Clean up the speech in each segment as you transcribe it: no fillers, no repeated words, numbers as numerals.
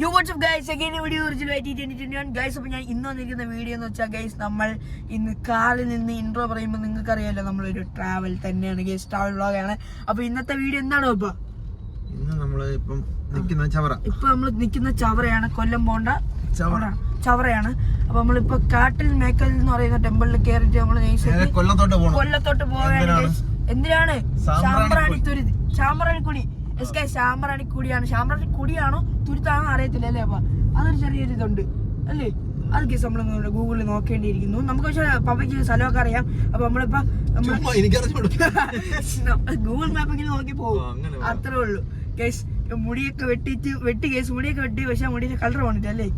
Yo, what's up guys? Again a video original 2021 guys. അപ്പോൾ ഞാൻ ഇന്ന് വന്നിരിക്കുന്ന വീഡിയോ എന്ന് വെച്ചാൽ ഗൈസ് നമ്മൾ ഇന്ന് കാറിൽ നിന്ന് ഇൻട്രോ പറയുമ്പോൾ നിങ്ങൾക്ക് അറിയാലോ നമ്മളൊരു ട്രാവൽ തന്നെയാണ് ഗൈസ്, ട്രാവൽ വ്ളോഗാണ്. അപ്പോൾ ഇന്നത്തെ വീഡിയോ എന്താണോ ഇപ്പൊ നമ്മൾ നിൽക്കുന്ന ചവറയാണ്, കൊല്ലം പോണ്ട ചവറയാണ്. അപ്പൊ നമ്മളിപ്പോ കാട്ടിൽ മേക്കൽ എന്ന് പറയുന്ന ടെമ്പിളിൽ കയറിയിട്ട് നമ്മൾ കൊല്ലത്തോട്ട് പോവുകയാണ്. എന്തിനാണ്? സാമ്പ്രാണിക്കുടി. സാമ്പ്രാണിക്കുടിയാണ്. സാമ്പ്രാണിക്കുടിയാണോ തുരുത്താണോ അറിയത്തില്ല അല്ലേ. അപ്പൊ അതൊരു ചെറിയൊരു ഇതുണ്ട് അല്ലേ. അത് കേസ് നമ്മൾ ഗൂഗിളിൽ നോക്കേണ്ടിയിരിക്കുന്നു. നമുക്ക് പക്ഷേ പപ്പയ്ക്ക് സ്ഥലമൊക്കെ അറിയാം. അപ്പൊ നമ്മളിപ്പോ ഗൂഗിൾ മാപ്പൊക്കെ നോക്കി പോകും, അത്രേ ഉള്ളൂ കേസ്. മുടിയൊക്കെ വെട്ടി കേസ്, മുടിയൊക്കെ വെട്ടി. പക്ഷെ മുടിയുടെ കളർ പോണില്ല അല്ലേ.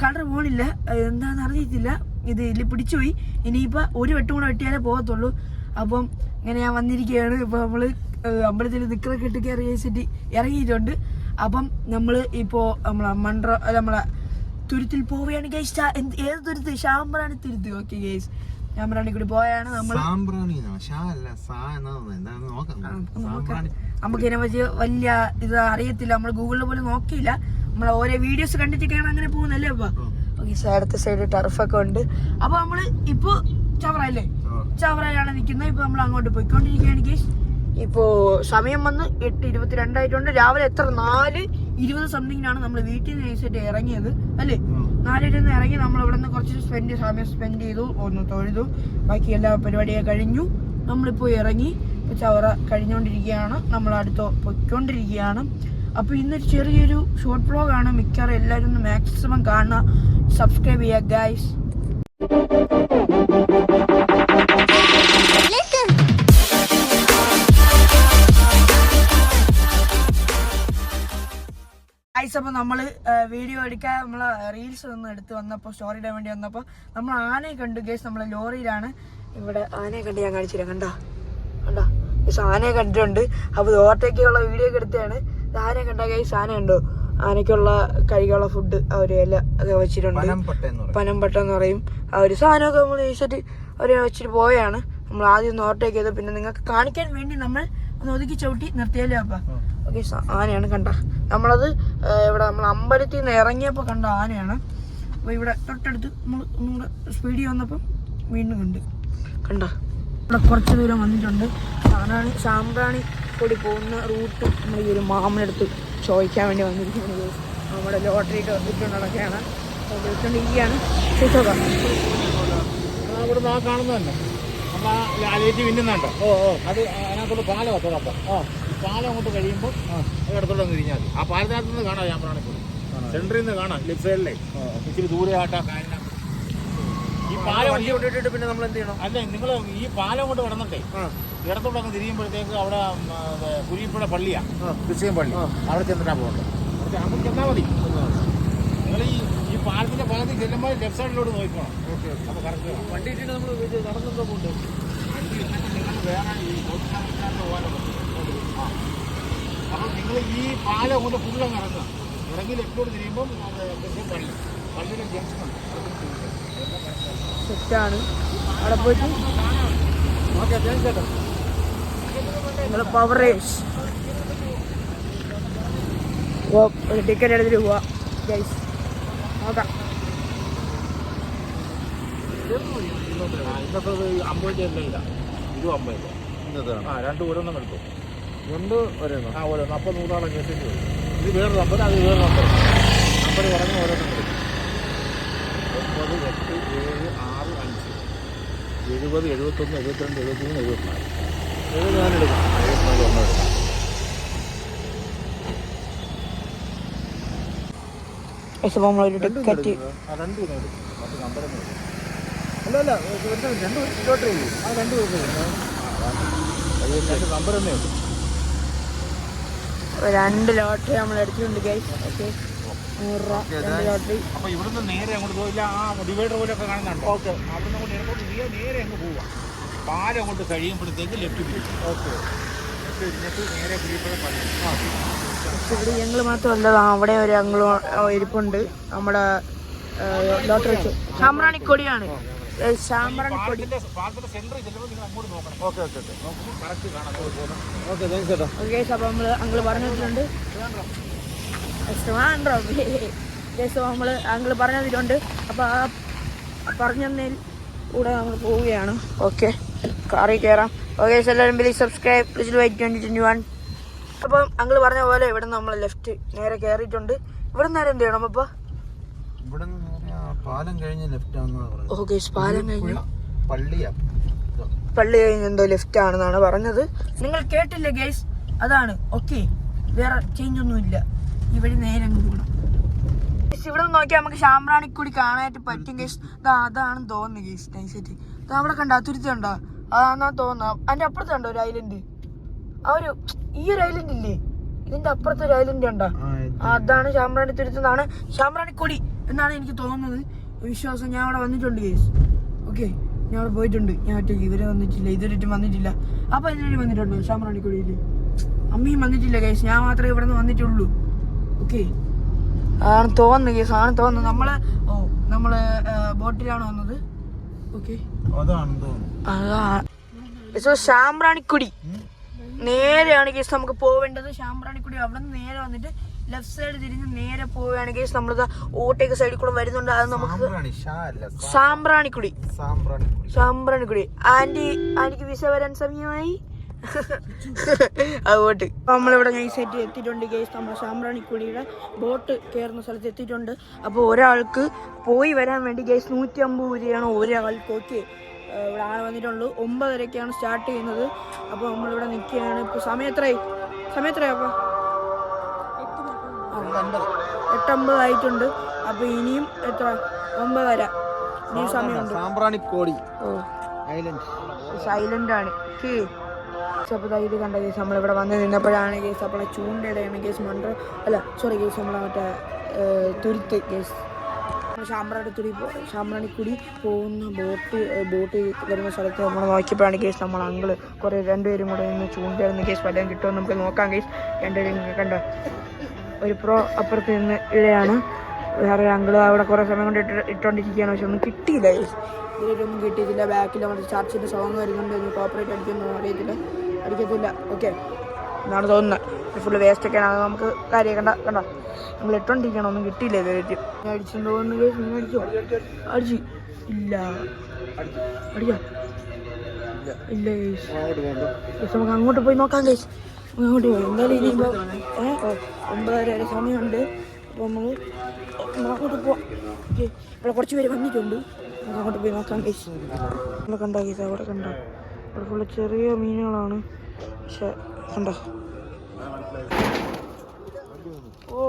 കളർ പോണില്ല, എന്താന്ന് അറിയത്തില്ല. ഇത് പിടിച്ചുപോയി. ഇനിയിപ്പോ ഒരു വെട്ടും കൂടെ വെട്ടിയാലേ പോകത്തുള്ളൂ. അപ്പം ഇങ്ങനെ ഞാൻ വന്നിരിക്കുകയാണ്. ഇപ്പൊ നമ്മള് അമ്പലത്തിൽ നിക്കറൊക്കെ ഇട്ട് കയറി വെച്ചിട്ട് ഇറങ്ങിയിട്ടുണ്ട്. അപ്പം നമ്മള് ഇപ്പോ നമ്മളെ തുരുത്തിൽ പോവുകയാണ് ഗൈസ്. ഏത് തുരുത്ത്? സാമ്പ്രാണി തുരുത്ത്. ഓക്കെ ഗൈസ്, സാമ്പ്രാണി കൂടി പോയാണ് നമ്മൾ. നമുക്കിതിനെ പറ്റി വലിയ ഇത് അറിയത്തില്ല, നമ്മൾ ഗൂഗിളിൽ പോലും നോക്കിയില്ല. നമ്മളെ ഓരോ വീഡിയോസ് കണ്ടിട്ടൊക്കെയാണ് അങ്ങനെ പോകുന്നല്ലേ. അപ്പൊ അടുത്ത സൈഡ് ടർഫൊക്കെ ഉണ്ട്. അപ്പൊ നമ്മള് ഇപ്പൊ ചവറയല്ലേ, ചവറയിലാണ് നിൽക്കുന്നത്. ഇപ്പൊ നമ്മൾ അങ്ങോട്ട് പോയിക്കൊണ്ടിരിക്കുകയാണ് ഗൈസ്. ഇപ്പോ സമയം വന്ന് 8:22 ആയിട്ടുണ്ട്. രാവിലെ എത്ര 4:20 സംതിങ്ങിനാണ് നമ്മൾ വീട്ടിൽ നിന്ന് നൈസായിട്ട് ഇറങ്ങിയത് അല്ലേ. 4:20 ഇറങ്ങി നമ്മൾ ഇവിടെ നിന്ന് കുറച്ച് സമയം സ്പെൻഡ് ചെയ്തു, ഒന്ന് തൊഴുതു, ബാക്കി എല്ലാ പരിപാടിയൊക്കെ കഴിഞ്ഞു. നമ്മളിപ്പോൾ ഇറങ്ങി. ഇപ്പോൾ ചവറ കഴിഞ്ഞുകൊണ്ടിരിക്കുകയാണ്, നമ്മൾ അടുത്ത് പൊയ്ക്കൊണ്ടിരിക്കുകയാണ്. അപ്പോൾ ഇന്നൊരു ചെറിയൊരു ഷോർട്ട് വ്ളോഗാണ്. മിക്കവാറും എല്ലാവരും ഒന്ന് മാക്സിമം കാണുക, സബ്സ്ക്രൈബ് ചെയ്യുക ഗൈസ്. അപ്പോൾ നമ്മൾ വീഡിയോ എടുക്കാൻ നമ്മൾ റീൽസ് ഒന്ന് എടുത്ത് വന്നപ്പോൾ, സ്റ്റോറി ഇടാൻ വേണ്ടി വന്നപ്പോൾ നമ്മൾ ആനയെ കണ്ടു ഗേസ്. നമ്മളെ ലോറിയിലാണ്. ഇവിടെ ആനയെ കണ്ട് ഞാൻ കാണിച്ചില്ല. കണ്ടാ ഗേസ്, ആനയെ കണ്ടിട്ടുണ്ട്. അപ്പോൾ ഓട്ടയ്ക്കുള്ള വീഡിയോ ഒക്കെ എടുത്തതാണ്. ആനയെ കണ്ട ഗേസ്, ആന കണ്ടോ? ആനയ്ക്കുള്ള കഴിക്കാനുള്ള ഫുഡ് അവർ എല്ലാം വെച്ചിട്ടുണ്ട്. പനംപട്ട എന്ന് പറയും. ആ ഒരു സാധനമൊക്കെ നമ്മൾ കഴിച്ചിട്ട് അവർ വെച്ചിട്ട് പോയാണ്. നമ്മൾ ആദ്യം ഒന്ന് ഓട്ടയ്ക്ക് ചെയ്ത് പിന്നെ നിങ്ങൾക്ക് കാണിക്കാൻ വേണ്ടി നമ്മൾ ഒന്ന് ഒതുക്കി ചവിട്ടി നിർത്തിയാലേ. അപ്പം ഓക്കെ, ആനയാണ് കണ്ട. നമ്മളത് ഇവിടെ നമ്മൾ അമ്പലത്തിൽ നിന്ന് ഇറങ്ങിയപ്പോൾ കണ്ട ആനയാണ്. അപ്പോൾ ഇവിടെ തൊട്ടടുത്ത് നമ്മൾ ഒന്നുകൂടെ സ്പീഡിൽ വന്നപ്പം വീണ്ടും കണ്ട. ഇവിടെ കുറച്ച് ദൂരം വന്നിട്ടുണ്ട്. സാമ്പ്രാണി കൂടി പോകുന്ന റൂട്ട് നമ്മൾ ഈ ഒരു മാമനടുത്ത് ചോദിക്കാൻ വേണ്ടി വന്നിരിക്കുന്നത്. നമ്മുടെ ലോട്ടറിയിട്ട് വന്നിട്ടുണ്ടൊക്കെയാണ് വിളിച്ചുകൊണ്ടിരിക്കുകയാണ്. ഇവിടെ കാണുന്നതന്നെ നമ്മൾ പിന്നുന്നുണ്ടോ? അത് അതിനകത്തോട് പാലം അപ്പം പാലം അങ്ങോട്ട് കഴിയുമ്പോൾ ഇടത്തോടെ തിരിഞ്ഞാൽ മതി. ആ പാലത്തിനകത്ത് നിന്ന് കാണാം സാമ്പ്രാണിക്കുടി. സെൻറ്ററിൽ നിന്ന് കാണാം, ലെഫ്റ്റ് സൈഡിലെ ഇച്ചിരി ദൂരെ ആട്ടാ കായലിന. ഈ പാലം വണ്ടി കൊണ്ടിട്ടിട്ട് പിന്നെ നമ്മൾ എന്ത് ചെയ്യണം? അല്ല, നിങ്ങൾ ഈ പാലം കൊണ്ട് കിടന്നിട്ടേ ഇടത്തോടെ അങ്ങ് തിരിയുമ്പോഴത്തേക്ക് അവിടെ കുരിപ്പുഴ പള്ളിയാണ്, ക്രിസ്ത്യൻ പള്ളി. അവിടെ ചെന്നിട്ടാണ് പോകേണ്ടത്. അവിടെ ചെന്നാൽ മതി. നിങ്ങൾ ഈ പാലത്തിൻ്റെ ഭാഗത്ത് ചെല്ലുമ്പോൾ ലെഫ്റ്റ് സൈഡിലോട്ട് നോക്കണം. അപ്പോൾ കറക്റ്റ് വണ്ടി ഇട്ടിട്ട് നമ്മൾ നടന്നപ്പോൾ ഉണ്ട്. വണ്ടി നിങ്ങൾ വേറെ ഈ പോകാനോ. അപ്പം നിങ്ങൾ ഈ പാലം കൊണ്ട് ഫുള്ളങ്ങ് ഇറങ്ങുക. ഇറങ്ങി ലെഫ്റ്റോട് തിരിയുമ്പം ക്രിസ്ത്യൻ പള്ളി, പള്ളിയുടെ ജംഗ്ഷനുണ്ട്. സെറ്റാണ്. അവിടെ പോയിട്ട് ഓക്കെ, ചേട്ടാ നിങ്ങൾ പവറേജ് ഒരു ടിക്കറ്റ് എടുത്തിട്ട് പോവാ ഗൈസ്. നോക്കാം. ഇന്നത്തെ 50 ഇല്ല, 50. രണ്ട് ഓരോന്നും എടുത്തു. ഓരോന്ന് ഓരോന്ന്. അപ്പം 100 കേസിൻ്റെ വരും. ഇത് വേറെ നമ്പർ, അത് വേറെ നമ്പർ പറഞ്ഞ് ഓരോന്നും എടുക്കും. 9, 8, 7, 6, 5, 70, 71, 72, 73, 74. 74 എടുക്കാം. 74 ഒന്നും എടുക്കാം. നമ്മളൊരു ടിക്കറ്റ് 2 എടുക്കും. മറ്റു നമ്പറൊന്നും എടുക്കും. അല്ല 2 ലോട്ടറി ചെയ്യും. ആ 2 രൂപ നമ്പർ തന്നെ ഉണ്ട്. 2 ലോട്ടറി നമ്മൾ എടുത്തിട്ടുണ്ട് ഗൈസ്. ഓക്കെ, 100 രൂപ 2 ലോട്ടറി. അപ്പോൾ ഇവിടുന്ന് നേരെ അങ്ങോട്ട് പോയില്ല. ആ ഡിവൈഡർ പോലൊക്കെ കാണുന്നുണ്ട്. ഓക്കെ, അവിടെ നിന്ന് അങ്ങോട്ട് ഇടത്തോട്ട് നേരെ അങ്ങ് പോവുക. പാലം അങ്ങോട്ട് കഴിയുമ്പോഴത്തേക്ക് ലെഫ്റ്റ് പിടിക്കും. ഓക്കെ, ലെഫ്റ്റ് തിരിഞ്ഞിട്ട് നേരെ പിടിയപ്പോഴേ പള്ളി. ഇവിടെ ഞങ്ങൾ മാത്രമല്ല, അവിടെ ഒരു അങ്ങളും ഇരിപ്പുണ്ട്. നമ്മുടെ ലോട്ടറി സാമ്പ്രാണിക്കൊടിയാണ്. സാമ്പ്രാണിക്കൊടി. ഓക്കെ, അപ്പോൾ നമ്മൾ അങ്ങള് പറഞ്ഞിട്ടുണ്ട്. ജസ്റ്റ് നമ്മൾ അങ്കിൾ പറഞ്ഞതിലുണ്ട്. അപ്പോൾ ആ പറഞ്ഞതിൽ കൂടെ നമ്മൾ പോവുകയാണ്. ഓക്കെ, കാറിൽ കയറാം. ഓക്കെ, എല്ലാവരും പ്ലീസ് സബ്സ്ക്രൈബ്, പ്ലീസ് ലൈക്ക് 2021. അപ്പം അങ്കിൾ പറഞ്ഞ പോലെ ഇവിടെ നമ്മൾ ലെഫ്റ്റ് നേരെ കയറിയിട്ടുണ്ട്. ഇവിടെ നേരെ എന്ത് ചെയ്യണം? അപ്പോൾ പാലം കഴിഞ്ഞ് ലെഫ്റ്റ് ആണെന്നാണ് പറഞ്ഞത്. ഓക്കെ, പാലം കഴിഞ്ഞ് പള്ളി കഴിഞ്ഞ് എന്തോ ലെഫ്റ്റ് ആണെന്നാണ് പറഞ്ഞത്. നിങ്ങൾ കേട്ടില്ലേ ഗൈസ്? അതാണ്. ഓക്കെ, വേറെ ചേഞ്ച് ഒന്നുമില്ല. ഇവിടെ നേരെ അങ്ങ് പോകണം. ഇവിടെ നിന്ന് നോക്കിയാൽ നമുക്ക് ശാമ്പ്രാണിക്കുടി കാണാനായിട്ട് പറ്റും ഗൈസ്. അതാണെന്ന് തോന്നുന്നു ഗൈസ്. നൈസായിട്ട് അവിടെ കണ്ടോ, തുരുത്തി കണ്ടോ? അതാണെന്നാ തോന്നുന്നു. അതിന്റെ അപ്പുറത്ത് കണ്ടോ ഒരു ഐലൻഡ്? ഈ ഒരു ഐലൻഡ് ഇല്ലേ, ഇതിന്റെ അപ്പുറത്ത് ഒരു ഐലൻഡ് ഉണ്ടോ? അതാണ് ശാമ്പ്രാണി തുരുത്ത് എന്നാണ്, ശാമ്പ്രാണിക്കൊടി എന്നാണ് എനിക്ക് തോന്നുന്നത്. വിശ്വാസം. ഞാൻ അവിടെ വന്നിട്ടുണ്ട് ഗൈസ്. ഓക്കെ, ഞാൻ അവിടെ പോയിട്ടുണ്ട്. ഞാൻ ഒറ്റയ്ക്ക്. ഇവരെ വന്നിട്ടില്ല, ഇതുവരെയും വന്നിട്ടില്ല. അപ്പൊ ഇതിനു വന്നിട്ടുണ്ടോ ശാമ്പ്രാണിക്കൊടിയിൽ? അമ്മയും വന്നിട്ടില്ല ഗൈസ്, ഞാൻ മാത്രമേ ഇവിടെ നിന്ന് വന്നിട്ടുള്ളൂ. ഓക്കെ, ആണ് തോന്നുന്നു ഗൈസ്, ആണ് തോന്നുന്നു. നമ്മള് ബോട്ടിലാണ് വന്നത്. ഓക്കെ, ശാമ്പ്രാണിക്കുടി നേരെയാണ് കേസ് നമുക്ക് പോവേണ്ടത്. ശാമ്പ്രാണിക്കുടി അവിടെ നിന്ന് നേരെ വന്നിട്ട് ലെഫ്റ്റ് സൈഡ് തിരിഞ്ഞ് നേരെ പോവുകയാണ് കേസ്. നമ്മളിത് ഓട്ടേക്ക് സൈഡിൽ കൂടെ വരുന്നുണ്ട്. അത് നമുക്ക് ശാമ്പ്രാണിക്കുടി. ആന്റിക്ക് വിസ വരാൻ സമയമായി. അതുകൊണ്ട് നമ്മളിവിടെ നൈസായിട്ട് എത്തിയിട്ടുണ്ട് കേസ്. നമ്മൾ ശാമ്പ്രാണിക്കുടിയുടെ ബോട്ട് കയറുന്ന സ്ഥലത്ത് എത്തിയിട്ടുണ്ട്. അപ്പോൾ ഒരാൾക്ക് പോയി വരാൻ വേണ്ടി കേസ് 150 രൂപയാണ് ഒരാൾക്ക്. ഓക്കെ, ഇവിടെ ആൾ വന്നിട്ടുള്ളൂ. 9:30 സ്റ്റാർട്ട് ചെയ്യുന്നത്. അപ്പോൾ നമ്മളിവിടെ നിൽക്കുകയാണ്. ഇപ്പോൾ സമയം എത്രയായി? അപ്പോൾ 8:50 ആയിട്ടുണ്ട്. അപ്പോൾ ഇനിയും എത്ര? 9:30 ഇനിയും സമയമുണ്ട്. ഐലൻഡാണ്. അപ്പോൾ ഇത് കണ്ട കേസ് നമ്മളിവിടെ വന്ന് നിന്നപ്പോഴാണ് കേസ് നമ്മളെ ചൂണ്ടയുടെയാണ് കേസ്. സോറി കേസ്, നമ്മളെ മറ്റേ തുരുത്ത് കേസ്. ശാമ്പ്രാണിക്കുടി പോകുന്ന ബോട്ട് വരുന്ന സ്ഥലത്ത് നമ്മൾ നോക്കിയപ്പോഴാണ് കേസ് നമ്മൾ അങ്കിള് കുറേ രണ്ടുപേരും കൂടെ നിന്ന് ചൂണ്ടയായിരുന്ന കേസ്. വല്ലതും കിട്ടുമെന്ന് നമുക്ക് നോക്കാം കേസ്. രണ്ടുപേരും കണ്ടോ, ഒരു പ്രോ അപ്പുറത്ത് നിന്ന് ഇഴയാണ്. വേറെ അങ്കിള് അവിടെ കുറേ സമയം കൊണ്ട് ഇട്ടുകൊണ്ടിരിക്കുകയാണ്. പക്ഷെ ഒന്നും കിട്ടിയില്ല കേസ്. ഇതിലൊന്നും കിട്ടിയിട്ടില്ല. ബാക്കിൽ നമ്മുടെ ചർച്ചിൻ്റെ സോങ് വരുന്നുണ്ട്. ഒന്ന് കോപ്പറേറ്റ് അടിക്കത്തില്ല. ഓക്കെ എന്നാണ് തോന്നുന്നത്. ഫുള്ള് വേസ്റ്റൊക്കെയാണ്. അത് നമുക്ക് കാര്യം കണ്ടോ നമ്മൾ ഇട്ടോണ്ടിരിക്കണം. ഒന്നും കിട്ടിയില്ല. ഇതുവരെ അടിച്ചെന്ന് തോന്നുന്നു കേസ്. നിങ്ങൾ അടിച്ചു ഇല്ല ഇല്ല കേസ്. നമുക്ക് അങ്ങോട്ട് പോയി നോക്കാം കേസ്. അങ്ങോട്ട് പോയി എന്തായാലും ഇനിയിപ്പോൾ 9:30 സമയമുണ്ട്. അപ്പോൾ നമ്മൾ അങ്ങോട്ട് പോവാം. ഓക്കെ, ഇവിടെ കുറച്ച് പേര് വന്നിട്ടുണ്ട്. നമുക്ക് അങ്ങോട്ട് പോയി നോക്കാം കേസ്. നമ്മൾ കണ്ടോ കേസ്? അവിടെ കണ്ടോ, അവിടെ ഫുള്ള് ചെറിയ മീനുകളാണ്. പക്ഷെ കണ്ടോ,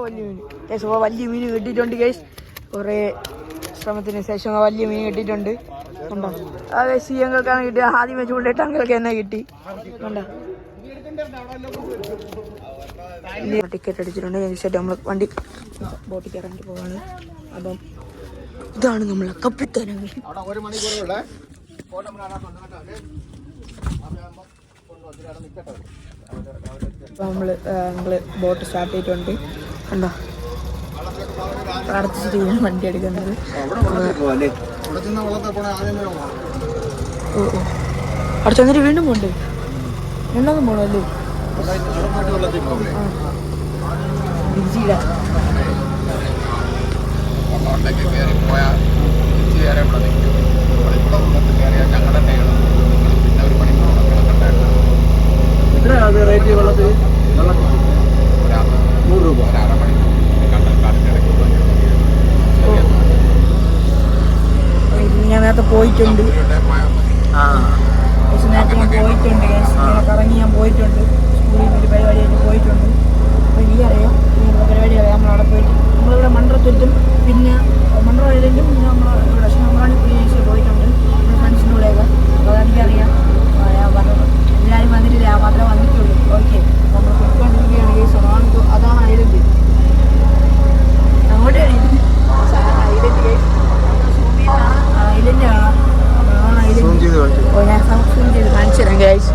വലിയ മീൻ കേസ്. അപ്പോൾ വലിയ മീൻ കിട്ടിയിട്ടുണ്ട് കേസ്. കുറേ ശ്രമത്തിന് ശേഷം വലിയ മീൻ കിട്ടിയിട്ടുണ്ട്. കണ്ടോ, ആ കേസ് ഞങ്ങൾക്കാണ് കിട്ടിയത്. ആദ്യമേ ചൂണ്ടിട്ട് അങ്ങൾക്ക് തന്നെ കിട്ടി. കണ്ടോ, ടിക്കറ്റ് അടിച്ചിട്ടുണ്ട്. ശേഷം നമ്മൾ വണ്ടി ബോട്ടിൽ കയറാൻ പോവാണ്. അപ്പം ഇതാണ് നമ്മളെ കപ്പിത്താനങ്ങൾ. നമ്മള് ബോട്ട് സ്റ്റാർട്ട് ചെയ്തിട്ടുണ്ട്. കണ്ടോ, പ്രാർത്ഥിച്ചിട്ട് വണ്ടി എടുക്കുന്നത്. അവിടെ ചെന്നിട്ട് വീണ്ടും പോണ്ട്. രണ്ടാമതും പോണല്ലേ? റേറ്റ് വെള്ളത്തിൽ 100 രൂപ. ഞാൻ നേരത്തെ പോയിട്ടുണ്ട്. നേരത്തെ ഞാൻ പോയിട്ടുണ്ട്. കറങ്ങി ഞാൻ പോയിട്ടുണ്ട്. സ്കൂളിൽ ഒരു പരിപാടിയായിട്ട് പോയിട്ടുണ്ട്. അപ്പോൾ അറിയാം ഇങ്ങനത്തെ പരിപാടി അറിയാം. നമ്മളവിടെ പോയിട്ട് നമ്മളിവിടെ മണ്ഡലത്തുരുത്തും പിന്നെ മണ്ഡല ഐലൻഡും പിന്നെ നമ്മളിവിടെ ശാമ്പ്രാണിക്കുടി പോയിട്ടുണ്ട് നമ്മുടെ ഫ്രണ്ട്സിൻ്റെ കൂടെയൊക്കെ. അപ്പോൾ അതെനിക്കറിയാം. ഞാൻ പറഞ്ഞത് എല്ലാവരും വന്നിട്ടില്ല, ഞാൻ മാത്രമേ വന്നിട്ടുള്ളൂ. ഓക്കെ, നമ്മൾ പോയിക്കൊണ്ടിരിക്കുകയാണ് കേസ്. അതാണ് ഐലൻഡ്. അങ്ങോട്ട് ഐലൻഡ് കേസ്. ഐലൻഡ് കാണാം. അതാണ് ഐലൻഡ്. ഓ, ഞാൻ സൂം ചെയ്ത് കാണിച്ചു തരാം ഗൈസ്.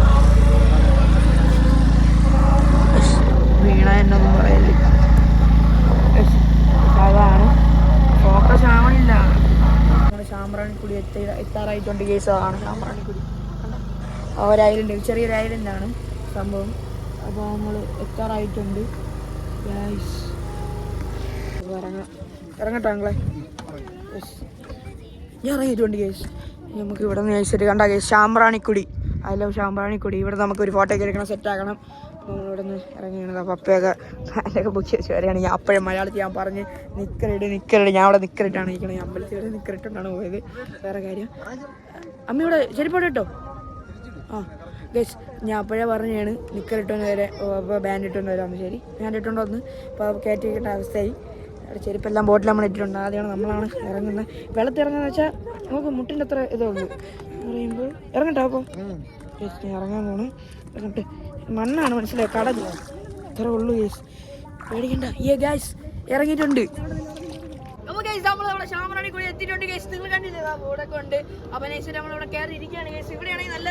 വീണ എന്നൊന്നും പറയല്ലേ. അതാണ് ഫോക്കസ് ആവണില്ല. നമ്മുടെ ശാമ്പ്രാണിക്കുടി എത്താറായിട്ടുണ്ട് കേസ്. അതാണ് ശാമ്പ്രാണിക്കുടി. ആ ഒരു ഐലൻഡ്, ചെറിയൊരു ഐലൻഡാണ് സംഭവം. അപ്പോൾ നമ്മൾ എത്താറായിട്ടുണ്ട് ഗൈസ്. ഇറങ്ങട്ടാങ്ങളെ. ഞാൻ ഇറങ്ങിയിട്ടുണ്ട് കേസ്. നമുക്ക് ഇവിടെ നിന്ന് നൈസായിട്ട് കണ്ടാ case Sambranikodi. I love Sambranikodi. ഇവിടെ നമുക്കൊരു ഫോട്ടോ ഒക്കെ എടുക്കണം, സെറ്റാക്കണം. നമ്മളിവിടെ നിന്ന് ഇറങ്ങിയാണ്. പപ്പയൊക്കെ ഫാനൊക്കെ ബുക്ക് ചെയ്ത് വരികയാണ്. ഞാൻ അപ്പോഴും മലയാളത്തിൽ ഞാൻ പറഞ്ഞ് നിക്കറിട്ട് ഞാൻ അവിടെ നിക്കറിട്ടാണ് ഇരിക്കണത്. ഞാൻ അമ്പലത്തിൽ നിക്കറിട്ടാണ് പോയത്. വേറെ കാര്യം അമ്മ ഇവിടെ ചെരുപ്പോട്ട് കേട്ടോ. ആ ഗൈസ്, ഞാൻ അപ്പോഴേ പറഞ്ഞാണ് നിക്കറിട്ടോണ്ട് വരെ അപ്പോൾ ബാൻഡ് ഇട്ടുകൊണ്ട് വരാമെന്ന്. ശരി, ബാൻഡ് ഇട്ടുകൊണ്ട് വന്ന് ഇപ്പോൾ കയറ്റി വയ്ക്കേണ്ട അവസ്ഥയായി. അവിടെ ചെരുപ്പെല്ലാം ബോട്ടിൽ നമ്മൾ ഇട്ടിട്ടുണ്ട്. ആദ്യമാണ് നമ്മളാണ് ഇറങ്ങുന്നത്. വെള്ളത്തിൽ ഇറങ്ങുന്നത് വെച്ചാൽ നമുക്ക് മുട്ടിൻ്റെ അത്ര ഇതേ ഉള്ളൂ പറയുമ്പോൾ. ഇറങ്ങട്ടോ അപ്പോൾ ഗൈസ്, ഞാൻ ഇറങ്ങാൻ പോണ്. ഇറങ്ങട്ടെ. മണ്ണാണ്, മനസ്സിലായി, കടല് ഇത്ര ഉള്ളൂ ഗൈസ്. പേടിക്കണ്ട. ഗൈസ് ഇറങ്ങിയിട്ടുണ്ട്. അപ്പോൾ ഗൈസ് നമ്മളിവിടെ ശാമ്പ്രാണിക്കുടി എത്തിയിട്ടുണ്ട് ഗൈസ്. നിങ്ങൾ കണ്ടില്ലേ ബോർഡൊക്കെ ഉണ്ട്. അപ്പോൾ നൈസ് നമ്മളിവിടെ കയറി ഇരിക്കുകയാണ് ഗൈസ്. ഇവിടെയാണെങ്കിൽ നല്ല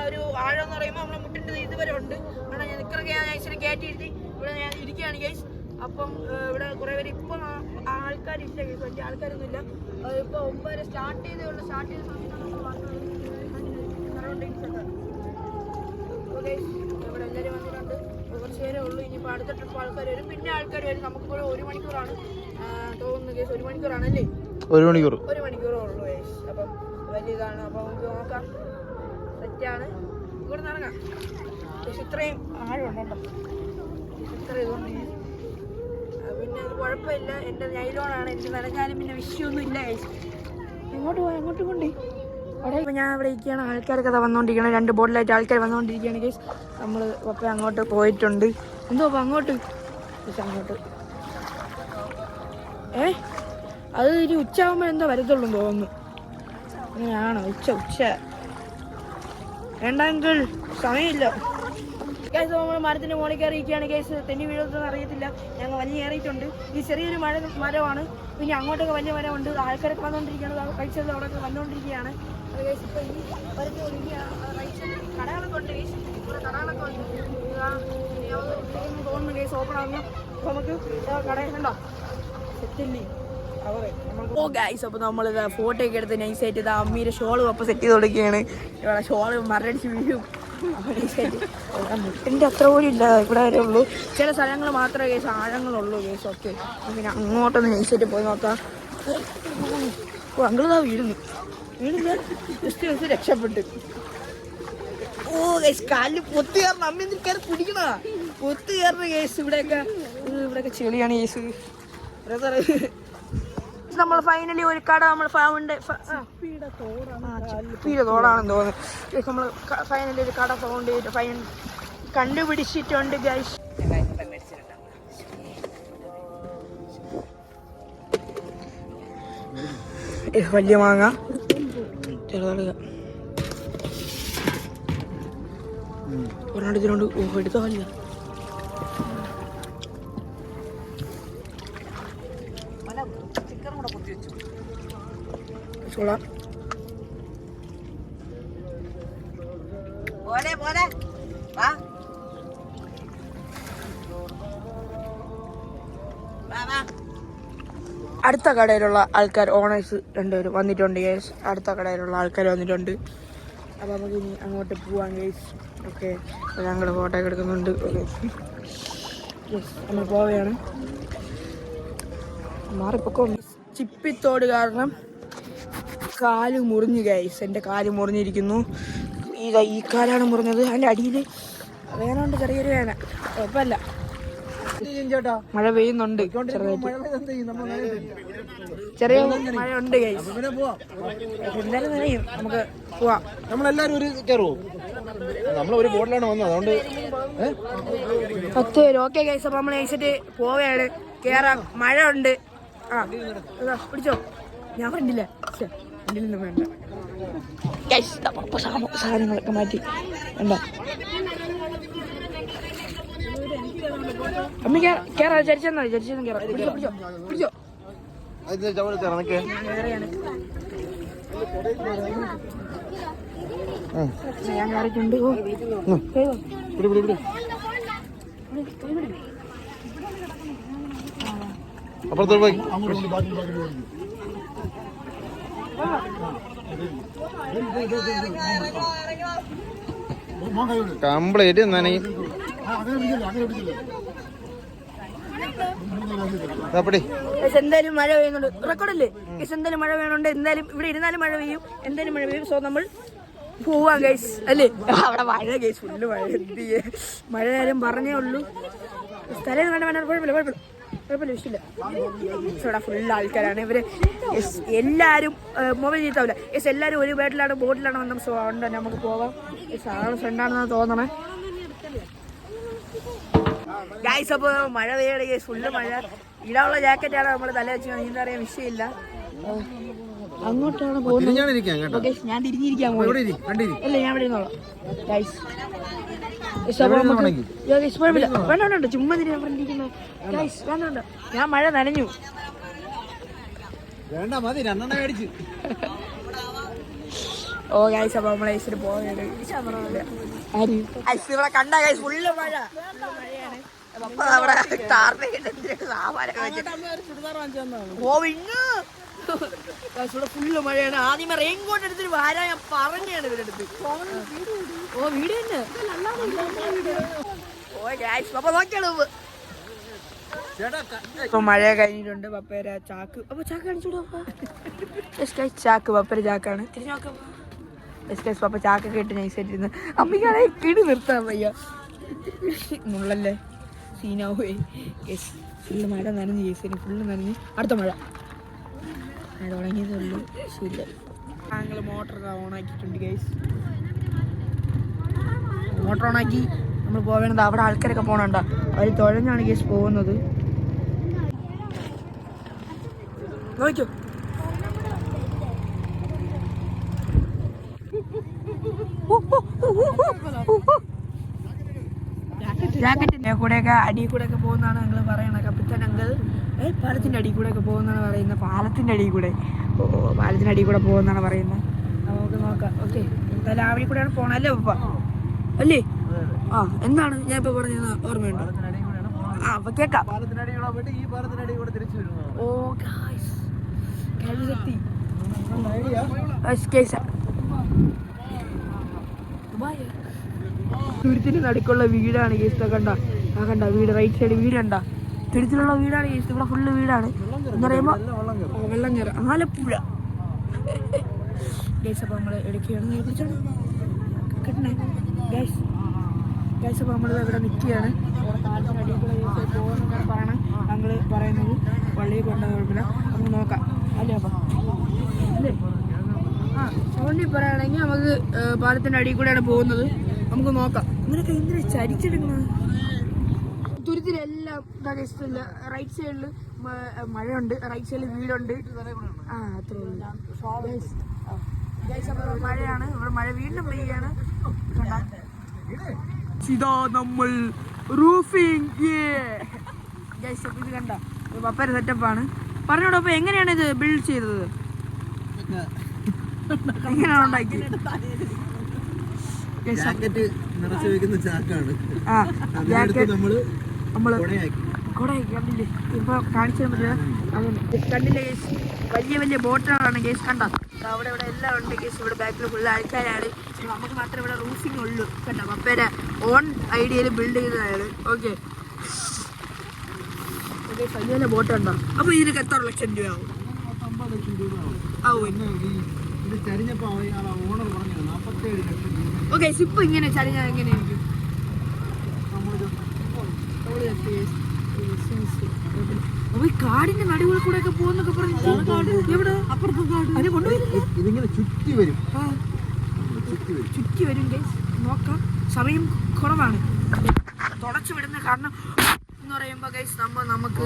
ഒരു ആഴം എന്ന് പറയുമ്പോൾ നമ്മുടെ മുട്ടിൻ്റെ ഇതുവരെ ഉണ്ട്. അവിടെ ഞാൻ നിൽക്കുന്നൊക്കെ ഞാൻ നൈസിനെ കയറ്റിയിരുത്തി ഇവിടെ ഞാൻ ഇരിക്കുകയാണ് ഗൈസ്. അപ്പം ഇവിടെ കുറേ പേര് ഇപ്പം ആൾക്കാരില്ല ഗൈസ്, വലിയ ആൾക്കാരൊന്നും ഇല്ല. ഇപ്പോൾ 9 വരെ സ്റ്റാർട്ട് ചെയ്ത സമയത്താണ് നമ്മൾ വന്നത്. സറൗണ്ടിങ്സൊക്കെ ഗൈസ് ഇവിടെ എല്ലാവരും വന്നിട്ടുണ്ട്. കുറച്ച് പേരേ ഉള്ളൂ. ഇനിയിപ്പോൾ അടുത്ത ട്രിപ്പ് ആൾക്കാർ വരും, പിന്നെ ആൾക്കാർ വരും. നമുക്കിപ്പോൾ 1 മണിക്കൂറാണ് തോന്നുന്നു ഗൈസ്. 1 മണിക്കൂറാണല്ലേ? 1 മണിക്കൂർ ഉള്ളൂ ഗൈസ്. അപ്പം വലിയ ഇതാണ്. അപ്പോൾ നമുക്ക് നോക്കാം. സെറ്റാണ്. ഇവിടെ നിന്ന് ഇറങ്ങാം ഗൈസ്. ഇത്രയും ആഴമുണ്ട് കേട്ടോ. ഇത്ര ഇതുകൊണ്ട് പിന്നെ അത് കുഴപ്പമില്ല. എൻ്റെ നൈലോണാണ്. എനിക്ക് നനഞ്ഞാലും പിന്നെ വിഷയമൊന്നും ഇല്ല ഗൈസ്. എങ്ങോട്ട് കൊണ്ടേ അവിടെ. ഇപ്പം ഞാൻ ഇവിടെ ഇരിക്കുകയാണ്. ആൾക്കാരൊക്കെ വന്നുകൊണ്ടിരിക്കുകയാണ്. 2 ബോട്ടിലായിട്ട് ആൾക്കാർ വന്നുകൊണ്ടിരിക്കുകയാണ് ഗൈസ്. നമ്മൾ അപ്പം അങ്ങോട്ട് പോയിട്ടുണ്ട്. എന്തോ അപ്പം അങ്ങോട്ട് അത് ഇനി ഉച്ചയാകുമ്പോൾ എന്തോ വരത്തുള്ളൂ തോന്നുന്നു. അങ്ങനെയാണോ? ഉച്ച വേണ്ടെങ്കിൽ സമയമില്ല ഗൈസ്. നമ്മൾ മരത്തിൻ്റെ മുകളിൽ കയറിയിരിക്കുകയാണ് ഗൈസ്. തെന്നി വീഴത്തൊന്നും അറിയത്തില്ല. ഞങ്ങൾ വലിയ കയറിയിട്ടുണ്ട്. ഈ ചെറിയൊരു മരമാണ്. പിന്നെ അങ്ങോട്ടൊക്കെ വലിയ മരമുണ്ട്. ആൾക്കാരൊക്കെ വന്നുകൊണ്ടിരിക്കുകയാണ്. റൈറ്റ് സൈഡിൽ അവിടെയൊക്കെ വന്നുകൊണ്ടിരിക്കുകയാണ് ഗൈസ്. ഇപ്പോൾ ഈ റൈറ്റ് സൈഡിൽ കടകളൊക്കെ ഉണ്ട് ഗൈസ്. ഇവിടെ കടകളൊക്കെ ഉണ്ട് തോന്നുന്നു ഗൈസ്. ഓപ്പൺ ആകുന്നു. അപ്പോൾ നമുക്ക് കടയുണ്ടോ സെറ്റില്ലേ ഓ ഗൈസ്. അപ്പോൾ നമ്മളിത് ഫോട്ടോ ഒക്കെ എടുത്ത് നൈസായിട്ട് ഇത് അമ്മീരെ ഷോളും അപ്പോൾ സെറ്റ് ചെയ്ത് കൊടുക്കുകയാണ്. ഇവിടെ ഷോള് മരടിച്ച് വീഴും. മുട്ടിൻ്റെ അത്ര പോലും ഇല്ല. ഇവിടെ വരെ ഉള്ളൂ. ചില സ്ഥലങ്ങൾ മാത്രമേ കേസ് ആഴങ്ങളുള്ളൂ കേസ്. ഓക്കെ, പിന്നെ അങ്ങോട്ടൊന്ന് നൈസായിട്ട് പോയി നോക്കാം. ഓ അങ്കിളിതാ വീണില്ല. ജസ്റ്റ് രക്ഷപ്പെട്ട്. ഓ കേസ് കാലിൽ പൊത്ത് കയറണം. അമ്മ എന്തിൽ കയറി പിടിക്കണ പൊത്ത് കയറുന്ന കേസ്. ഇവിടെയൊക്കെ ചെളിയാണ് കേസ്. നമ്മൾ ഫൈനലി ഒരു കട നമ്മൾ തോടാണെന്ന് തോന്നുന്നു. നമ്മൾ ഫൈനലി ഒരു കട ഫൗണ്ട് ചെയ്തിട്ട് കണ്ടുപിടിച്ചിട്ടുണ്ട് ഗൈസ്. വലിയ മാങ്ങ ചെറുതടുക ഒരെണ്ണത്തിനുണ്ട്. ഓ എടുത്ത വലിയ ചോളാം. അടുത്ത കടയിലുള്ള ആൾക്കാർ ഓണേഴ്സ് 2 പേര് വന്നിട്ടുണ്ട് ഗേസ്. അടുത്ത കടയിലുള്ള ആൾക്കാർ വന്നിട്ടുണ്ട്. അപ്പോൾ നമുക്ക് ഇനി അങ്ങോട്ട് പോവാം ഗേസ്. ഓക്കെ, ഞങ്ങൾ ഫോട്ടോ ഒക്കെ എടുക്കുന്നുണ്ട്. നമ്മൾ പോവുകയാണ്. മാറിപ്പൊക്കോ. ചിപ്പിത്തോട് കാരണം കാല് മുറിഞ്ഞു ഗൈസ്. എൻ്റെ കാല് മുറിഞ്ഞിരിക്കുന്നു. ഈ കാലാണ് മുറിഞ്ഞത്. അതിൻ്റെ അടിയിൽ വേനയുണ്ട്, ചെറിയൊരു വേന. കുഴപ്പമില്ല. മഴ പെയ്യുന്നുണ്ട് ചെറിയ മഴ ഉണ്ട് ഗൈസ്. എന്തായാലും നനയും. നമുക്ക് പോവാം. നമ്മളെല്ലാരും ഒരു ബോട്ടിലാണ് വന്നത്. അതുകൊണ്ട് 10 പേര്. Okay guys. അപ്പോൾ നമ്മൾ നൈസായിട്ട് പോവുകയാണ്. കയറാം. മഴ ഉണ്ട്. ആ പിടിച്ചോ. ഞാൻ കണ്ടില്ല. വണ്ടിയിലൊന്നും വേണ്ട ഗൈസ്. സാധനങ്ങളൊക്കെ മാറ്റി വേണ്ട. അമ്മ കയറാ ചരിച്ചെന്നാ ചരിച്ചെന്ന് കയറാം. പിടിച്ചോ. ഞാൻ കയറിയിട്ടുണ്ട്. അപ്പുറത്തോട്ട് പോയി കംപ്ലീറ്റ് നനയും. അപ്പടി എന്തായാലും മഴ പെയ്യുന്നുണ്ട്. റെക്കോർഡല്ലേ? എന്തായാലും മഴ പെയ്യുന്നുണ്ട്. എന്തായാലും ഇവിടെ ഇരുന്നാലും മഴ പെയ്യും, എന്തായാലും മഴ പെയ്യും. സോ നമ്മൾ പോവാം ഗൈസ് അല്ലേ? അവിടെ മഴ ഗൈസ്, ഫുള്ള് മഴ. എന്ത് ചെയ്യേ, മഴ കാര്യം പറഞ്ഞേ ഉള്ളൂ. സ്ഥലം വേണ്ട വേണ്ട, കുഴപ്പമില്ല കുഴപ്പമില്ല കുഴപ്പമില്ല, വിഷയമില്ല. ഇവിടെ ഫുള്ള് ആൾക്കാരാണ്. ഇവര് എല്ലാവരും മൊബൈൽ ചീത്താവില്ല. എല്ലാവരും ഒരു ബേട്ടിലാണ്, ബോട്ടിലാണ് വന്നത്. സോ അതുകൊണ്ട് തന്നെ നമുക്ക് പോവാം. ആള് ഫ്രണ്ടാണെന്ന് തോന്നണേ ഗൈസ്. അപ്പോൾ മഴ പെയ്യണ ഗൈസ്, ഫുള്ള് മഴ. ഇടാനുള്ള ജാക്കറ്റാണ് നമ്മൾ തല വെച്ച് നീന്താ അറിയാൻ വിഷയമില്ല. അങ്ങോട്ടാണ് പോകുന്നത്. ഞാൻ തിരിഞ്ഞിരിക്കാൻ അല്ലേ, ഞാൻ ഇവിടെ ഇരുന്നോളാം ഗൈസ്. വേണ്ട ചുമ്മാ തിരിഞ്ഞിരിക്കുന്നത് ഗൈസ്, വേണ്ട. ഞാൻ മഴ നനഞ്ഞു. ഓ ഗൈസ്, അപ്പൊ നമ്മളെ ഐസിന് പോകുന്നുണ്ട്. ഇവിടെ കണ്ട ഗൈസ്, ഫുള്ള് മഴ. ഫുള്ള് മഴയാണ്. ആദ്യമേ റെയിൻ കോട്ട് എടുത്തിട്ട് വരാൻ ഞാൻ പറഞ്ഞാണ് ഇവരെടുത്ത്. ഓ വീഡിയോ തന്നെ. ഓ ഗൈസ്, പപ്പ നോക്കിയാണ്. ഇപ്പൊ മഴ കഴിഞ്ഞിട്ടുണ്ട്. പപ്പേര ചാക്ക്, അപ്പൊ ചാക്ക് കാണിച്ചോളൂ. ചാക്ക്, പപ്പേര ചാക്കാണ്. തിരിഞ്ഞു നോക്കാം. പപ്പ ചാക്കൊക്കെ ഇട്ട് നൈസായിട്ടിരുന്ന്. അമ്മയ്ക്കാണെ കിടി നിർത്താൻ വയ്യ. മുള്ളല്ലേ, സീനാവേ. യെസ്, ഫുള്ള് മഴ നനഞ്ഞ് കേസിന്, ഫുള്ള് നനഞ്ഞ്. അടുത്ത മഴ തുടങ്ങിയതേ ഉള്ളൂ. ശരിയല്ല, ഞങ്ങൾ മോട്ടർ ഓണാക്കിയിട്ടുണ്ട് ഗൈസ്. മോട്ടർ ഓണാക്കി നമ്മൾ പോവേണ്ടത്. അവിടെ ആൾക്കാരൊക്കെ പോകണുണ്ടോ? അവർ തുഴഞ്ഞാണ് ഗൈസ് പോകുന്നത്. നോക്കൂ, ജാക്കറ്റിന്റെ കൂടെയൊക്കെ അടിയിൽ കൂടെയൊക്കെ പോകുന്നതാണ് ഞങ്ങൾ പറയണത്. കപ്പിത്താൻ അങ്കിൾ പാലത്തിന്റെ അടിയിൽ കൂടെ ഒക്കെ പോകുന്നതാണ് പറയുന്നത്. പാലത്തിന്റെ അടിയിൽ കൂടെ, ഓ പാലത്തിന്റെ അടിയിൽ കൂടെ പോകുന്നതാണ് പറയുന്നത്. നമുക്ക് നോക്കാം. ഓക്കെ, എന്തായാലും ആ വഴി കൂടെയാണ് പോകണം അല്ലേ പപ്പ? അല്ലേ? ആ, എന്താണ് ഞാൻ ഇപ്പൊ പറഞ്ഞത് ഓർമ്മയുണ്ടോ? ആ, അപ്പൊ കേക്കാം. ഓ ഗൈസ്, തുരുത്തിന് നടുക്കുള്ള വീടാണ് കേസ്. കണ്ട വീട്, റൈറ്റ് സൈഡ് വീട് കണ്ട, തുരുത്തിലുള്ള വീടാണ് കേസ്. ഇവിടെ ഫുള്ള് വീടാണ് എന്ന് പറയുമ്പോ വെള്ളം കയറും. ആലപ്പുഴ ഗൈസ്. അപ്പൊ നമ്മള് എടുക്കുകയാണ് കിട്ടണേ ഗൈസ്. ഗൈസ്, അപ്പൊ നമ്മൾ ഇവിടെ നിൽക്കുകയാണ്. പാലത്തിന് അടിയിൽ കൂടെ പോകുന്നതാണ് പറയണം. ഞങ്ങള് പറയുന്നത് പള്ളിയിൽ കൊണ്ട കുഴപ്പമില്ല, നമുക്ക് നോക്കാം അല്ലേ അപ്പം അല്ലേ? ആ, അതുകൊണ്ട് പറയുകയാണെങ്കിൽ നമുക്ക് പാലത്തിന്റെ അടിയിൽ കൂടെയാണ് പോകുന്നത്. നമുക്ക് നോക്കാം. ഇങ്ങനെയൊക്കെ എന്തിനാ ചരിച്ചെടുക്കുന്നത്? തുരുത്തിലെല്ലാം റൈറ്റ് സൈഡിൽ മഴയുണ്ട്, റൈറ്റ് സൈഡിൽ വീടുണ്ട്. ആ, അത്രേ ഉള്ളൂ. മഴയാണ് ഇവിടെ, മഴ വീണ്ടും പെയ്യാണ്. ഇതാ നമ്മൾ റൂഫിംഗ്. ഇത് കണ്ട പപ്പര സെറ്റപ്പാണ്. പറഞ്ഞോടോ, അപ്പൊ എങ്ങനെയാണ് ഇത് ബിൽഡ് ചെയ്തത്? എങ്ങനെയാണ് ഉണ്ടാക്കിയത്? കണ്ടില്ലേ ഇപ്പൊ കാണിച്ചു പറ്റില്ല. കണ്ടില്ലേ കേസ്, വലിയ വലിയ ബോട്ടുകളാണ് കേസ്. കണ്ട അവിടെ ഇവിടെ എല്ലാം ഉണ്ട് കേസ്. ഇവിടെ ബാക്കിൽ ഫുള്ള് ആൾക്കാരാണ്. നമുക്ക് മാത്രമേ ഇവിടെ റൂഫിംഗ് ഉള്ളൂ. കണ്ട പപ്പേരെ ഓൺ ഐഡിയയിൽ ബിൽഡ് ചെയ്തതാണ്. ഓക്കെ, വലിയ വലിയ ബോട്ട് ഉണ്ടോ? അപ്പൊ ഇതിനൊക്കെ എത്ര ലക്ഷം രൂപയാവും? ഓക്കെ, ഇപ്പൊ ഇങ്ങനെ ചരിഞ്ഞാൽ എങ്ങനെയായിരിക്കും? അപ്പൊ ഈ കാടിന്റെ നടുവിൽ കൂടെ ഒക്കെ പോകുന്നൊക്കെ പറഞ്ഞു. എവിടെ? അപ്പുറത്തെ കാട്. അതിനെ കൊണ്ടുപോയില്ല, ചുറ്റി വരും ഗൈസ്. നോക്കാം, സമയം കുറവാണ്. തുടച്ചു വിടുന്ന കാരണം എന്ന് പറയുമ്പോ ഗൈസ് നമുക്ക്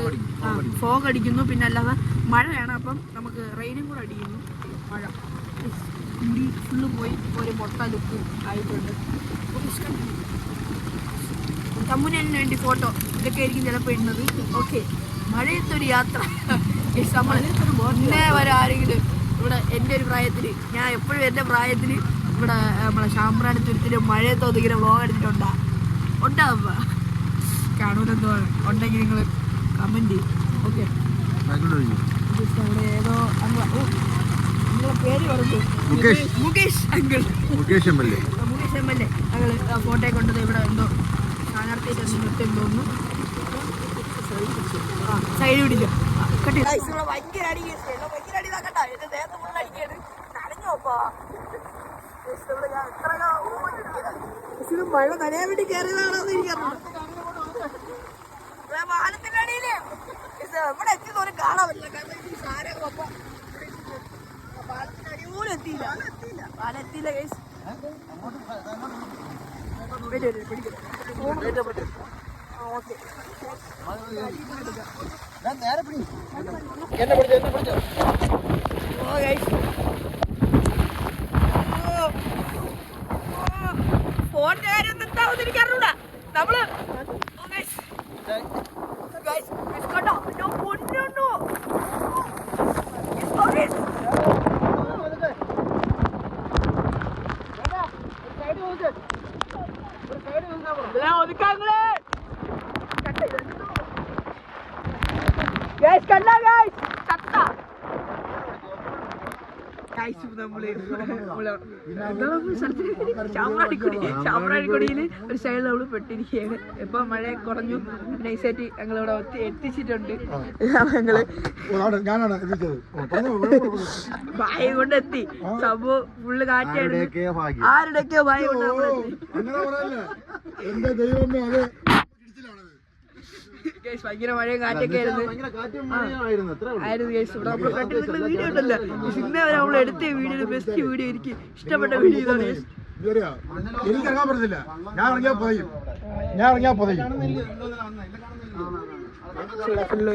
ഫോഗ് അടിക്കുന്നു, പിന്നെ അല്ലാതെ മഴയാണ്. അപ്പം നമുക്ക് റെയിനും കൂടെ അടിക്കുന്നു. മഴ ഫുള്ള് പോയി ഒരു മൊട്ട ലുക്ക് ആയിട്ടുണ്ട്. തമ്മുനലിന് വേണ്ടി ഫോട്ടോ ഇതൊക്കെ ആയിരിക്കും ചിലപ്പോൾ ഇടുന്നത്. ഓക്കെ, മഴയത്തൊരു യാത്ര. നമ്മൾ മുന്നേ വരെ ആരെങ്കിലും ഇവിടെ എൻ്റെ ഒരു പ്രായത്തിൽ, ഞാൻ എപ്പോഴും എൻ്റെ പ്രായത്തിൽ ഇവിടെ നമ്മളെ ശാമ്പ്രാണി തുരുത്തിൽ മഴയത്തോ ഇങ്ങനെ വ്ലോഗ് എടുത്തിട്ടുണ്ടോ? ഉണ്ടാവുക കാണൂലെന്തോ ഉണ്ടെങ്കിൽ നിങ്ങൾ കമൻറ്റ് ചെയ്യും. ഓക്കെ, അവിടെ ഏതോ നിങ്ങളെ പേര് പറഞ്ഞു, Mukesh uncle, Mukesh M L A ഞങ്ങൾ ഫോട്ടോയെ കൊണ്ടത്. ഇവിടെ എന്തോ സ്ഥാനാർത്ഥിയായിട്ട് നിർത്തും തോന്നുന്നു. സൈഡ് പിടിച്ചു. ഭയങ്കര അടി ഭയങ്കര അടി ഇതാക്കണ്ട എന്റെ ദേഹത്ത് ഫുള്ള് അടിക്കാണ് നനഞ്ഞോപ്പാ മഴ നനയാൻ വേണ്ടി കയറിയതാണോ എന്ന് എനിക്കറിയില്ല പാലത്തിന്റെ അടിയില് ഇവിടെ എത്തിയത് ഒരു കാണാൻ പറ്റില്ല കാരണം ഈ സാരം പാലത്തിന്റെ അടി പോലും എത്തിയില്ല പാലം എത്തിയില്ല കേസ് ഫോണിന്റെ കാര്യം എന്താണെന്ന് എനിക്കറിഞ്ഞൂടാ നമ്മള് ചാമറാടിക്കൊടിയിൽ ഒരു സൈഡിൽ നമ്മള് പെട്ടിരിക്കുകയാണ്. ഇപ്പൊ മഴ കുറഞ്ഞു, നൈസായിട്ട് ഞങ്ങളിവിടെ എത്തിച്ചിട്ടുണ്ട്. ഞങ്ങള് ഭായ കൊണ്ട് എത്തി, സംഭവം ഫുള്ള് കാറ്റായിരുന്നു. ആരുടെയൊക്കെയോ ഭായ കൊണ്ട് നമ്മളെത്തി. ഭയങ്കര മഴയും കാറ്റൊക്കെ ആയിരുന്നു. വീഡിയോ ഉണ്ടല്ലോ, ഇന്നേ വരെ നമ്മൾ എടുത്ത വീഡിയോ ബെസ്റ്റ് വീഡിയോ, എനിക്ക് ഇഷ്ടപ്പെട്ട വീഡിയോ ഇതാണ്. എനിക്ക് ഇറങ്ങാൻ പറ്റത്തില്ല, ഞാൻ ഇറങ്ങിയാൽ പോയി.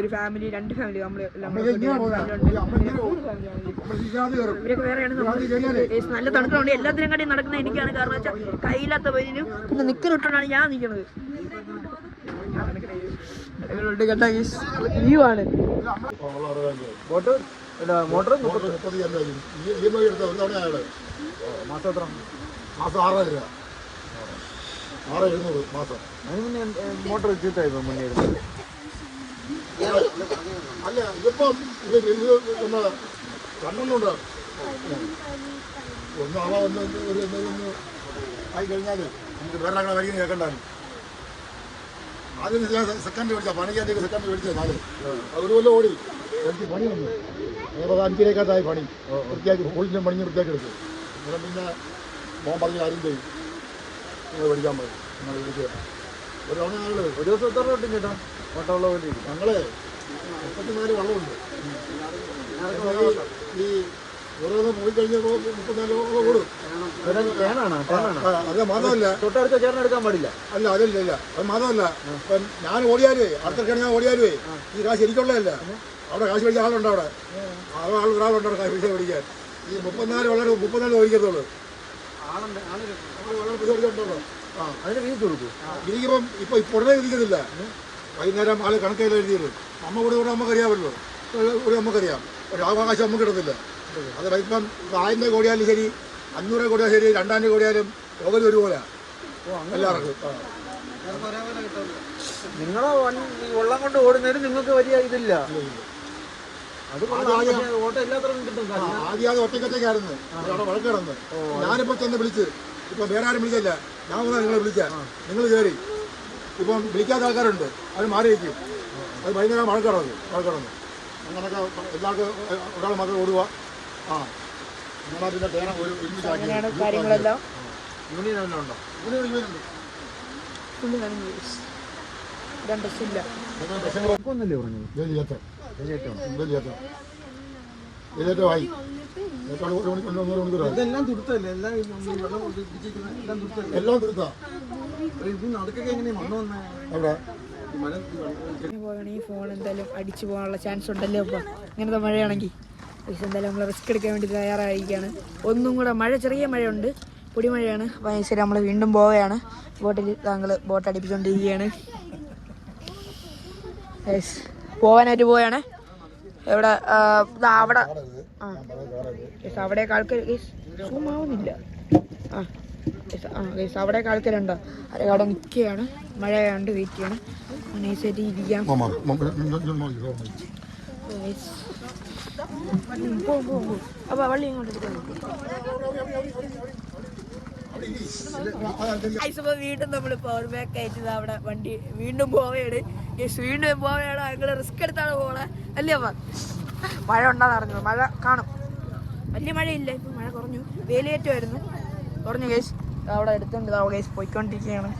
ഒരു ഫാമിലി, 2 ഫാമിലി, ഇവരൊക്കെ വേറെയാണ്. നല്ല തണുപ്പുണ്ട്. എല്ലാത്തിനും കാട്ടി നടക്കുന്ന എനിക്കാണ്. കാരണം വെച്ചാൽ കയ്യില്ലാത്ത പയ്യനും പിന്നെ നിക്കറിട്ടോണ്ടാണ് ഞാൻ നിൽക്കുന്നത്. വ്യൂ ആണ്. മോട്ടർ 30 മാസം എത്ര? മാസം 6,000 രൂപ, 6,700 മാസം. മോട്ടർ ചീത്തായി മുന്നേ അല്ല, ഇതിപ്പം കണ്ണുണ്ട് ഒന്ന് ആയി കഴിഞ്ഞാൽ നമുക്ക് വേറെ ആളെ വരികയും കേൾക്കണ്ടാണ്. ആദ്യം സെക്കൻഡ് മേടിച്ചാൽ പണിക്കാൻ്റെ സെക്കൻഡ് മേടിച്ചത് 4 ഒരു കൊല്ലം ഓടി എനിക്ക് പണി വന്നു. 5 പണി വൃത്തിയാക്കി ഹോളിൻ്റെ പണിഞ്ഞ് വൃത്തിയാക്കി എടുത്തു. ഇവിടെ പിന്നെ മോൻ പറഞ്ഞ കാര്യം ചെയ്യും, നിങ്ങൾ മേടിക്കാൻ പോയി. നിങ്ങൾ വിളിക്കുക ഒരു തവണ ഞങ്ങൾ ഒരു ദിവസം എത്ര കിട്ടും ചേട്ടാ? ഓട്ടമുള്ള പോലെ ഞങ്ങള് 34 വള്ളമുണ്ട്. ഈ ഓരോന്ന് പോയി കഴിഞ്ഞപ്പോൾ 34 ഓടും. അത് മാത്രമല്ല, തൊട്ടടുത്ത ചേർന്ന് എടുക്കാൻ പാടില്ല. അല്ല അതല്ല, അത് മാത്രമല്ല, ഇപ്പം ഞാൻ ഓടിയാലേ അടുത്തൊക്കെ ഞാൻ ഓടിയാലേ ഈ കാശ് എനിക്കുള്ളതല്ല. അവിടെ കാശ് മേടിച്ച ആളുണ്ട്, അവിടെ ഒരാളുണ്ട് അവിടെ കാശ് മേടിക്കാൻ. ഈ 34 ഓടിക്കത്തുള്ളൂ. ആ അതിന് വിധിച്ചു കൊടുക്കും. വിധിക്കുമ്പം ഉടനെ വിധിക്കത്തില്ല. വൈകുന്നേരം ആൾ കണക്കെല്ലാം എഴുതിയത് അമ്മ കൂടെ നമുക്കറിയാമല്ലോ, കൂടെ നമുക്കറിയാം. ഒരു അവകാശം നമുക്ക് കിട്ടത്തില്ല. അത് ഇപ്പം 1000 കോടിയാലും ശരി, 500 കോടിയാലും ശരി, 2000 കോടിയാലും ഓവർ ഒരുപോലെ എല്ലാവർക്കും. നിങ്ങളെ വെള്ളം കൊണ്ട് ഓടുന്നതിന് നിങ്ങൾക്ക് വലിയ ഇതില്ല. ആദ്യം ഒറ്റയ്ക്കായിരുന്നു അവിടെ വഴക്ക് കിടന്ന്. ഞാനിപ്പോൾ ചെന്ന് വിളിച്ച്, ഇപ്പം വേറെ ആരും വിളിച്ചില്ല, ഞാൻ വന്നാൽ നിങ്ങളെ വിളിച്ചാൽ നിങ്ങൾ കയറി. ഇപ്പം വിളിക്കാത്ത ആൾക്കാരുണ്ട്, അവർ മാറിയിരിക്കും. അത് വൈകുന്നേരം വഴക്കിടന്നു. അങ്ങനെയൊക്കെ എല്ലാവർക്കും ഒരാൾ മാത്രം ഓടുക. ആ നിങ്ങളാ പിന്നെ തേണം ഒരു കാര്യങ്ങളെല്ലാം യൂണിയൻ തന്നെ ഉണ്ടോ? ായി ഇതെല്ലാം തുടുത്തല്ലേ? എല്ലാം തീർത്താ നടക്കൊക്കെ എങ്ങനെയാ മണ്ണ് വന്നേ? അവിടെ ഈ ഫോൺ എന്തായാലും അടിച്ചു പോകാനുള്ള ചാൻസ് ഉണ്ടല്ലോ. അപ്പം ഇങ്ങനത്തെ മഴയാണെങ്കിൽ എന്തായാലും നമ്മൾ റിസ്ക് എടുക്കാൻ വേണ്ടി തയ്യാറായിരിക്കുകയാണ്. ഒന്നും കൂടെ മഴ, ചെറിയ മഴയുണ്ട്, പൊടിമഴയാണ്. അപ്പോൾ ശരി, നമ്മൾ വീണ്ടും പോവുകയാണ്. ബോട്ടിൽ താങ്കൾ ബോട്ട് അടിപ്പിച്ചുകൊണ്ടിരിക്കുകയാണ്. പോകാനായിട്ട് പോവുകയാണ്. എവിടെ? അവിടെ അവിടേക്ക് ആൾക്കാർ സൂമാവുന്നില്ല. അവിടേക്ക് ആൾക്കാരുണ്ടോ? അവിടെ നിൽക്കുകയാണ്. മഴയാണ്ട് വെയിറ്റ് ചെയ്യണം. നൈസായിട്ട് ഇരിക്കാം. അപ്പോൾ വള്ളി ഇങ്ങോട്ട് എടുക്കാൻ നോക്കും. വീണ്ടും നമ്മൾ പവർ ബാക്ക് അയച്ചത് അവിടെ വണ്ടി വീണ്ടും പോവുകയാണ്. വീണ്ടും പോവുകയാണ്. ഞങ്ങള് റിസ്ക് എടുത്താണ് പോണേ അല്ലേ അമ്മ? മഴ ഉണ്ടാന്ന് അറിഞ്ഞു. മഴ കാണും. വലിയ മഴയില്ല, ഇപ്പൊ മഴ കുറഞ്ഞു. വേലിയേറ്റമായിരുന്നു, കുറഞ്ഞു കേസ്. അവിടെ എടുത്തോണ്ട് കേസ് പോയിക്കൊണ്ടിരിക്കുകയാണ്.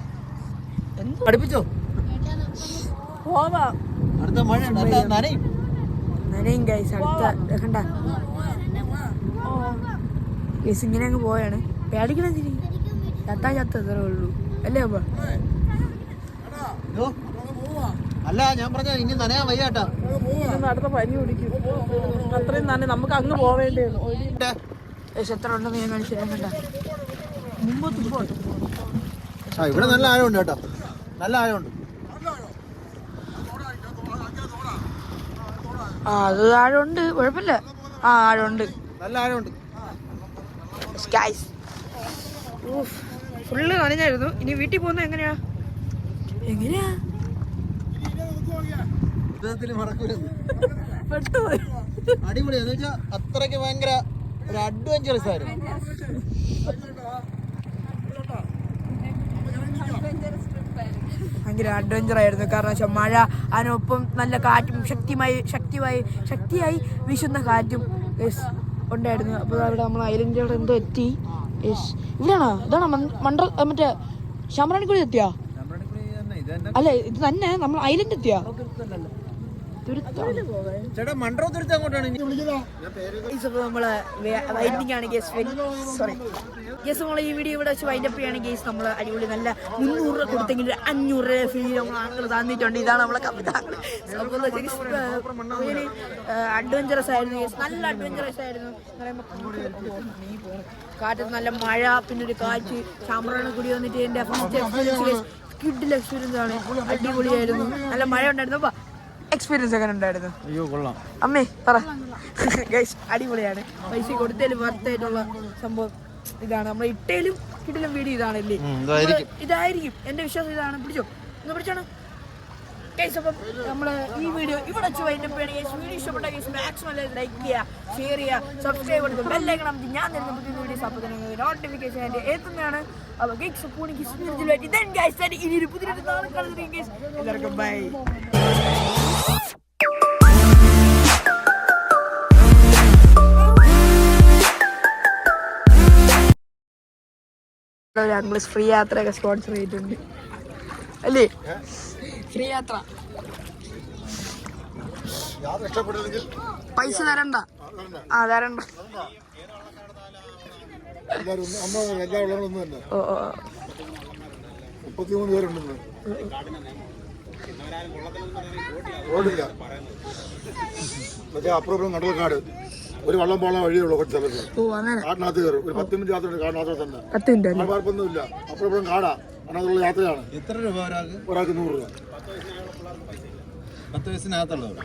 പഠിപ്പിച്ചോ? പോവാം. അടുത്ത മഴ നനയും ഗൈസ്. അടുത്ത കണ്ട ഗൈസ് ഇങ്ങനെ അങ്ങ് പോയാണ്. പേടിക്കണെന്തിന്? ചത്തത്രേ ഉള്ളൂ അല്ലേ അമ്മ? അല്ല, ഞാൻ പറഞ്ഞ ഇനി നനയാൻ വയ്യാട്ടാ. അടുത്ത പനി പിടിക്കും. അത്രയും തന്നെ നമുക്ക് അങ്ങ് പോവേണ്ടത്. എത്ര ഉണ്ടെന്ന് ഞാൻ കാണിച്ചു തരാൻ കണ്ട. ഇവിടെ നല്ല ആഴമുണ്ട് കേട്ടോ, നല്ല ആഴമുണ്ട്. അത് ആഴമുണ്ട്, കുഴപ്പമില്ല. ആഴമുണ്ട്, നല്ല ആഴമുണ്ട്. ഫുള്ള് നനഞ്ഞായിരുന്നു. ഇനി വീട്ടിൽ പോകുന്നത് എങ്ങനെയാ? പെട്ടുപോയി. അടിപൊളിയാന്ന് വെച്ചാ അത്രയ്ക്ക് ഭയങ്കര ഒരു അഡ്വഞ്ചറസ് ആയിരുന്നു. ഭയങ്കര അഡ്വഞ്ചർ ആയിരുന്നു. കാരണം വെച്ചാൽ മഴ, അതിനൊപ്പം നല്ല കാറ്റും ശക്തിയായി വീശുന്ന കാറ്റും ഉണ്ടായിരുന്നു. അപ്പോൾ അവിടെ നമ്മൾ ഐലൻഡിലൂടെ എന്തോ എത്തി. ഇവിടെയാണോ? ഇതാണോ മറ്റേ ശമറാണിക്കുടി എത്തിയാ? അല്ല, ഇത് തന്നെ നമ്മൾ ഐലൻഡ് എത്തിയാ? ചേട്ടാ മൺട്രോ തുരുത്ത് അങ്ങോട്ടാണ്. നമ്മള് വൈൻഡിങ് ആണ് ഗേസ്. സോറി ഗേസ്, നമ്മൾ ഈ വീഡിയോ ഇവിടെ വെച്ച് വൈൻഡപ്പ് ചെയ്യാണ് ഗേസ്. നമ്മൾ അടിപൊളി നല്ല 300 രൂപ കൊടുത്തെങ്കിൽ 500 രൂപ ഫീ നമ്മൾ ആളുകൾ തന്നിട്ടുണ്ട്. ഇതാണ് നമ്മളെ കവിത. അഡ്വഞ്ചറസ് ആയിരുന്നു ഗേസ്, നല്ല അഡ്വഞ്ചറസ് ആയിരുന്നു. കാറ്റത്ത് നല്ല മഴ, പിന്നെ ഒരു കാറ്റ്, ചാമ്പ്രാണിക്കുടി വന്നിട്ട് എൻ്റെ ഫസ്റ്റ് എക്സ്പീരിയൻസ് കിഡിൽ എക്സ്പീരിയൻസ് ആണ്. അടിപൊളിയായിരുന്നു, നല്ല മഴ ഉണ്ടായിരുന്നു. അപ്പൊ എക്സ്പീരിയൻസ് എങ്ങനെ ഉണ്ടായിരുന്നു? അയ്യോ കൊള്ളാം അമ്മേ പറ. ഗൈസ് അടിപൊളിയാണ്. പൈസ കൊടുത്തതിലും വർത്തായിട്ടുള്ള സംഭവം ഇതാണ്. നമ്മൾ ഇട്ടേലും കിട്ടിലും വീഡിയോ ഇതാണല്ലേ? ഇതായിരിക്കും എന്റെ വിശ്വാസം. ഇതാണ്. പിടിച്ചോ, ഒന്ന് പിടിച്ചാണ് ഗൈസ്. അപ്പം നമ്മള് ഈ വീഡിയോ ഇവിടെ വെച്ച് വൈൻഡപ്പ് ചെയ്യണം ഗൈസ്. വീഡിയോ ഇഷ്ടപ്പെട്ട ഗൈസ് മാക്സിമം ലൈക്ക് ചെയ്യുക, ഷെയർ ചെയ്യുക, സബ്സ്ക്രൈബ് എടുക്കുക, ബെല്ലൈക്കൺ നമുക്ക് ഞാൻ തരുന്ന പുതിയ വീഡിയോസ് അപ്പോൾ തന്നെ നോട്ടിഫിക്കേഷൻ ആയിട്ട് എത്തുന്നതാണ്. അപ്പോൾ ഗൈസ് പോണെങ്കിൽ ഇനി ഒരു പുതിയ നാളെ കാണുന്ന ഗൈസ്. എല്ലാവർക്കും ബൈ. ഞങ്ങൾ ഫ്രീ യാത്രയൊക്കെ സ്പോൺസർ ചെയ്തിട്ടുണ്ട് അല്ലേ? ഫ്രീ യാത്ര പൈസ തരണ്ട. തരണ്ട. ഓ 33 പേരുണ്ടെന്ന് റോഡില്ല. അപ്പുറം കണ്ടൽക്കാട് ഒരു വള്ളം പോകാൻ വഴിയുള്ളൂ. കുറച്ച് സ്ഥലത്ത് കാട്ടിനകത്ത് കയറും. ഒരു 10 മിനിറ്റ് യാത്ര കാടിനകത്ത് തന്നെ. കുഴപ്പമൊന്നുമില്ല. അപ്പുറം കാടാ, അതിനകത്തുള്ള യാത്രയാണ്. എത്ര രൂപ ഒരാൾക്ക് 100 രൂപ. 10 വയസ്സിനകത്തുള്ളത്.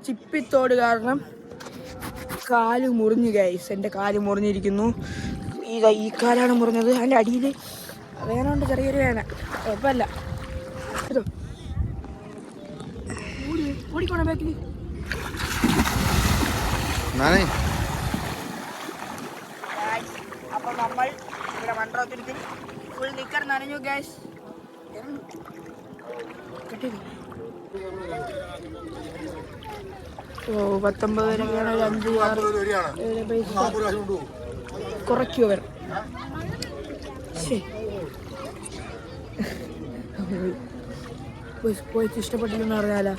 ചിപ്പിത്തോട് കാരണം കാല് മുറിഞ്ഞു ഗൈസ്. എൻ്റെ കാല് മുറിഞ്ഞിരിക്കുന്നു. ഈ കാലാണ് മുറിഞ്ഞത്. അതിൻ്റെ അടിയിൽ വേനുണ്ട്, ചെറിയൊരു വേന. കുഴപ്പമില്ല. ഓടിക്കോണ ബാക്കിൽ. അപ്പൊ നമ്മൾ ഇവിടെ മൺട്രോത്തിരിക്കും. ഫുൾ നിക്കർ നനഞ്ഞു ഗൈസ്. ഓ 19 വരെയാണ്. 5, 6, 7 പൈസ കുറയ്ക്കുമോ വരും? പോയിട്ട് ഇഷ്ടപ്പെട്ടില്ലെന്ന് അറിയാലോ.